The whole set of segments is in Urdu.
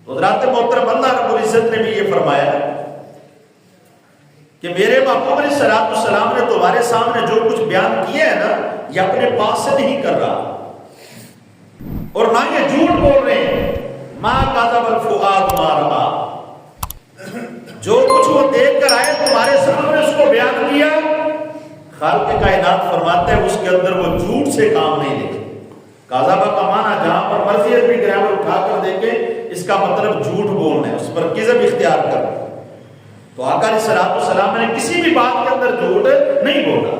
تو حضرات محترم اللہ رب العزت نے بھی یہ فرمایا کہ میرے محبوب علیہ السلام نے تمہارے سامنے جو کچھ بیان کیا ہے نا، یہ اپنے پاس سے نہیں کر رہا اور نہ یہ جھوٹ بول رہے ہیں۔ ما کذب الفؤاد ما رأى، جو کچھ وہ دیکھ کر آئے تمہارے سامنے اس کو بیان کیا، خالق کائنات فرماتے ہیں اس کے اندر وہ جھوٹ سے کام نہیں لے۔ کاذبہ کا معنی جہاں پر مرضی بھی گرامر اٹھا کر دیکھیں، اس کا مطلب جھوٹ بولنا ہے، اس پر کذب اختیار کرنا۔ تو آقا علیہ السلام نے کسی بھی بات کے اندر جھوٹ نہیں بولا،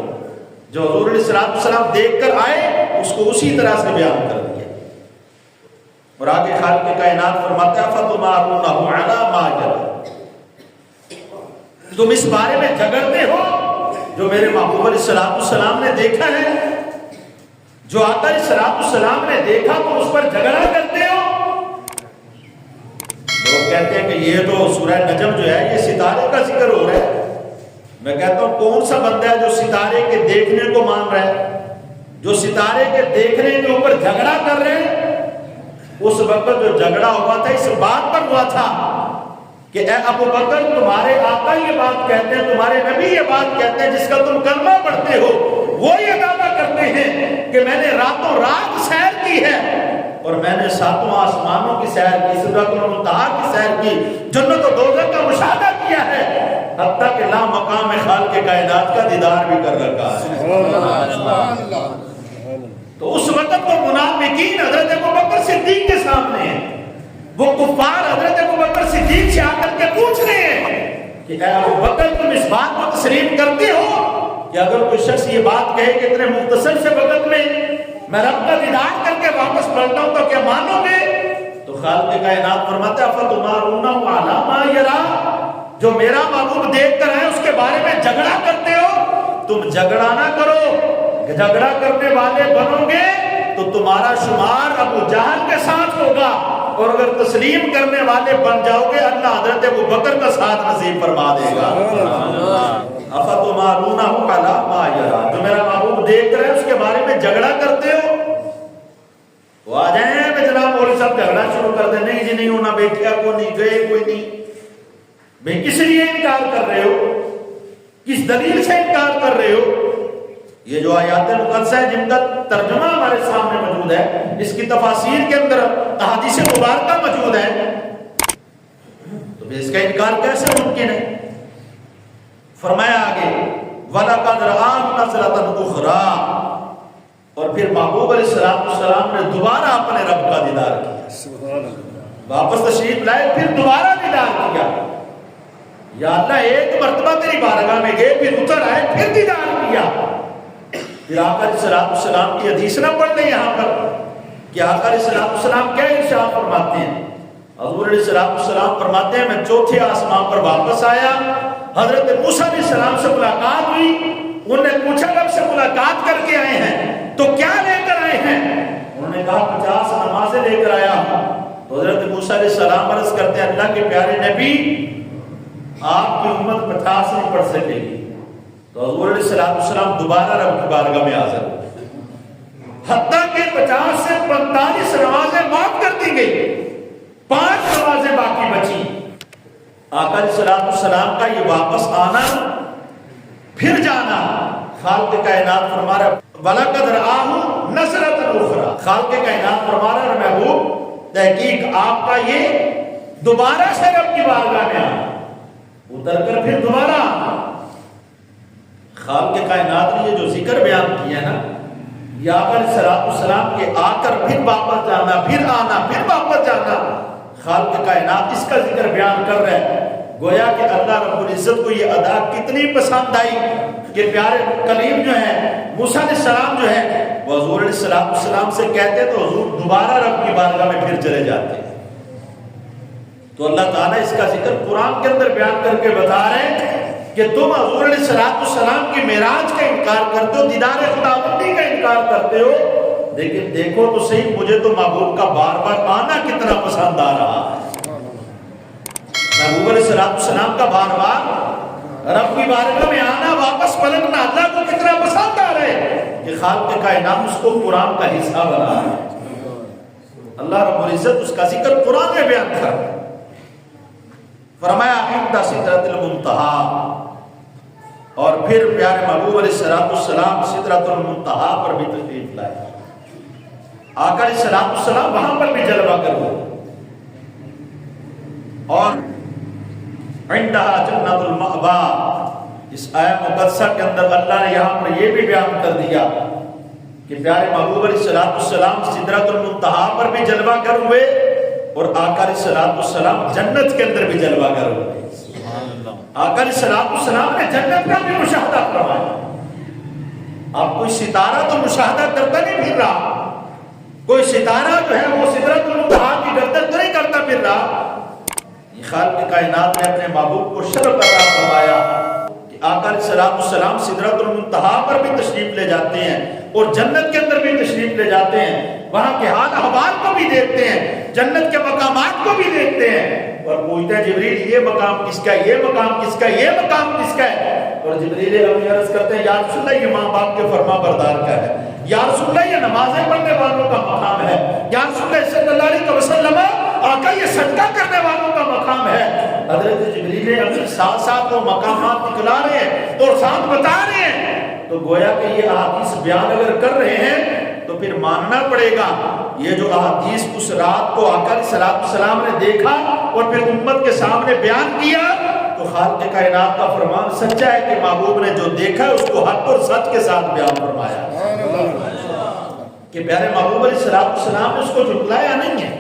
جو حضور علیہ السلام دیکھ کر آئے اس کو اسی طرح سے بیان کر دیا۔ اور آگے خالق کائنات فرماتا ہے فَتُمَارُونَهُ عَلَى مَا يَرَى، تم اس بارے میں جھگڑتے ہو جو میرے محبوب علیہ السلام نے دیکھا ہے، جو آقا علیہ السلام نے دیکھا تو اس پر جھگڑا کرتے ہو۔ لوگ کہتے ہیں کہ یہ تو سورہ نجم جو ہے یہ ستارے کا ذکر ہو رہا ہے۔ میں کہتا ہوں کون سا بندہ ہے جو ستارے کے دیکھنے کو مان رہا ہے، جو ستارے کے دیکھنے کے اوپر جھگڑا کر رہے ہیں؟ اس وقت جو جھگڑا ہوا تھا اس بات پر ہوا تھا کہ اے ابو بکر تمہارے آقا یہ بات کہتے ہیں، تمہارے نبی یہ بات کہتے ہیں جس کا تم کلمہ پڑھتے ہو، وہ یہ دعویٰ کرتے ہیں کہ میں نے راتوں رات سیر کی ہے اور میں نے ساتوں آسمانوں کی سیر کی، سدرۃ المنتہا کی سیر کی، جنت و دوزخ کا مشاہدہ کیا ہے، حتیٰ کہ لا مقام خالق کائنات کا دیدار بھی کر رکھا ہے۔ تو اس وقت وہ منافقین حضرت ابوبکر صدیق کے سامنے ہیں، وہ کفار حضرت ابوبکر صدیق سے آ کر کے پوچھ رہے ہیں کہ اے ابوبکر تم اس بات کو تسلیم کرتے ہو کہ اگر کوئی شخص یہ بات کہے کہ اتنے مختصر سے وقت میں رب کا دیدار کر کے واپس پلٹا ہوں تو کیا مانو گے؟ تو خالق کائنات فرماتا ہے فَتُمَارُونَهُ عَلَى مَا يَرَى، جو میرا محبوب دیکھ کر آئے اس کے بارے میں جھگڑا کرتے ہو، تم جھگڑا نہ کرو، جھگڑا کرنے والے بنو گے تو تمہارا شمار ابو جہل کے ساتھ ہوگا، اور اگر تسلیم کرنے والے بن جاؤ گے اللہ حضرت ابو بکر کا ساتھ نصیب فرما دے گا۔ اَفَتُمَارُونَهُ عَلَى مَا يَرَى، جو میرا محبوب دیکھ رہے ہیں اس کے بارے میں جھگڑا کرتے ہو۔ وہ آ جائیں میں جناب مولوی صاحب جھگڑا شروع کر دیں، نہیں جی نہیں ہونا، بیٹھیا کو نہیں، گئے کوئی نہیں، بھئی کس لیے انکار کر رہے ہو، کس دلیل سے انکار کر رہے ہو؟ یہ جو آیات مقدسہ ہے جن کا ترجمہ ہمارے سامنے موجود ہے، اس کی تفاسیر کے اندر احادیث مبارکہ موجود ہے، تو اس کا انکار کیسے ممکن ہے؟ فرمایا آگے وَلَقَدْ رَآهُ نَزْلَةً أُخْرَىٰ، اور پھر محبوب علیہ السلام نے دوبارہ اپنے رب کا دیدار کیا، واپس تشریف لائے پھر دوبارہ دیدار کیا۔ یا اللہ ایک مرتبہ تیری بارگاہ میں گئے پھر اتر آئے پھر دیدار کیا۔ پھر آقا علیہ السلام کی حدیث نہ پڑھ لیں یہاں پر کہ آقا علیہ السلام کیا ارشاد فرماتے ہیں؟ حضور علیہ السلام فرماتے ہیں میں چوتھے آسمان پر واپس آیا، حضرت موسیٰ علیہ السلام سے ملاقات ہوئی، انہوں نے پوچھا رب سے ملاقات کر کے آئے ہیں تو کیا لے کر آئے ہیں؟ انہوں نے کہا 50 نمازیں لے کر آیا ہوں۔ تو حضرت موسیٰ علیہ السلام عرض کرتے ہیں اللہ کے پیارے نبی آپ کی امت 50 نہیں پڑھ سکے گی۔ تو حضور علیہ السلام دوبارہ رب کی بارگاہ میں حاضر ہوئے، حتیٰ کہ 50 سے 45 نمازیں معاف کر دی گئی، 5 نمازیں باقی بچی۔ آقا علیہ السلام کا یہ واپس آنا پھر جانا، خالق کائنات فرما رہا وَلَقَدْ رَآهُ نَزْلَةً أُخْرَىٰ، خالق کائنات فرما رہا محبوب تحقیق آپ کا یہ دوبارہ سے رب کی بارگاہ میں آنا، اتر کر پھر دوبارہ آنا۔ خالق کائنات نے یہ جو ذکر بیان کیا نا، یا علیہ السلام کے آ کر پھر واپس جانا، پھر آنا، پھر واپس جانا، خالق کائنات اس کا ذکر بیان کر رہے ہیں۔ گویا کہ اللہ رب العزت کو یہ ادا کتنی پسند آئی کہ پیارے کلیم جو ہیں موسیٰ علیہ السلام جو ہے وہ حضور علیہ السلام سے کہتے تو حضور دوبارہ رب کی بارگاہ میں پھر چلے جاتے۔ تو اللہ تعالیٰ اس کا ذکر قرآن کے اندر بیان کر کے بتا رہے ہیں کہ تم حضور علیہ السلام کی معراج کا انکار کرتے ہو، دیدار خداوندی کا انکار کرتے ہو، لیکن دیکھو تو صحیح مجھے تو محبوب کا بار بار آنا کتنا پسند آ رہا ہے۔ محبوب علیہ السلام کا بار بار رب کی بارگاہ میں آنا، واپس پلٹنا اللہ کو کتنا پسند آ رہا ہے کہ خالق کائنات اس کو قرآن کا حصہ بنا رہا ہے۔ اللہ رب العزت اس کا ذکر قرآن میں بیان کر فرمایا عند سدرۃ المنتہا، اور پھر پیارے محبوب علیہ السلام سدرۃ المنتہا پر بھی تشریف لائے. آقا علیہ السلام وہاں پر بھی جلوہ گر ہوئے. اور عندہا جنت المأوا، اس آیت مقدسہ کے اندر اللہ نے یہاں پر یہ بھی بیان کر دیا کہ پیارے محبوب علیہ السلام سدرۃ المنتہا پر بھی جلوہ گر ہوئے اور آقا علیہ السلام جنت کے اندر بھی جلوہ گر ہوئے. آقا علیہ السلام نے جنت کا بھی مشاہدہ فرمایا. اب کوئی ستارہ تو مشاہدہ کرتا نہیں پھر رہا، کوئی ستارہ جو ہے وہ سدرۃ المنتہا کی گردن تو نہیں کرتا پھر رہا. یہ خالق کائنات نے اپنے محبوب کو شرف عطا فرمایا کہ آقا علیہ السلام سدرۃ المنتہا پر بھی تشریف لے جاتے ہیں اور جنت کے اندر بھی تشریف لے جاتے ہیں. وہاں کے حال احوال کو بھی دیکھتے ہیں، جنت کے مقامات کو بھی دیکھتے ہیں اور پوچھتے ہیں جبریل یہ مقام کس کا ہے، یہ مقام کس کا ہے، یہ مقام کس کا ہے. اور جبریل اپنی عرض کرتے ہیں یا رسول اللہ یہ ماں باپ کے فرما بردار کا ہے، یا رسول اللہ یہ نمازیں پڑھنے والوں کا مقام ہے، یا رسول اللہ صلی اللہ علیہ وسلم آقا یہ صدقہ کرنے والوں کا مقام ہے. حضرت جبریل اپنے ساتھ ساتھ وہ مقامات نکلا رہے ہیں اور ساتھ بتا رہے ہیں. تو گویا کہ یہ احادیث بیان اگر کر رہے ہیں تو پھر ماننا پڑے گا یہ جو احادیث اس رات کو آقا علیہ السلام نے دیکھا اور پھر امت کے سامنے بیان کیا تو خالق کائنات کا فرمان سچا ہے کہ محبوب نے جو دیکھا اس کو حق اور سچ کے ساتھ بیان فرمایا کہ پیارے محبوب علیہ السلام نے اس کو جھٹلایا نہیں ہے.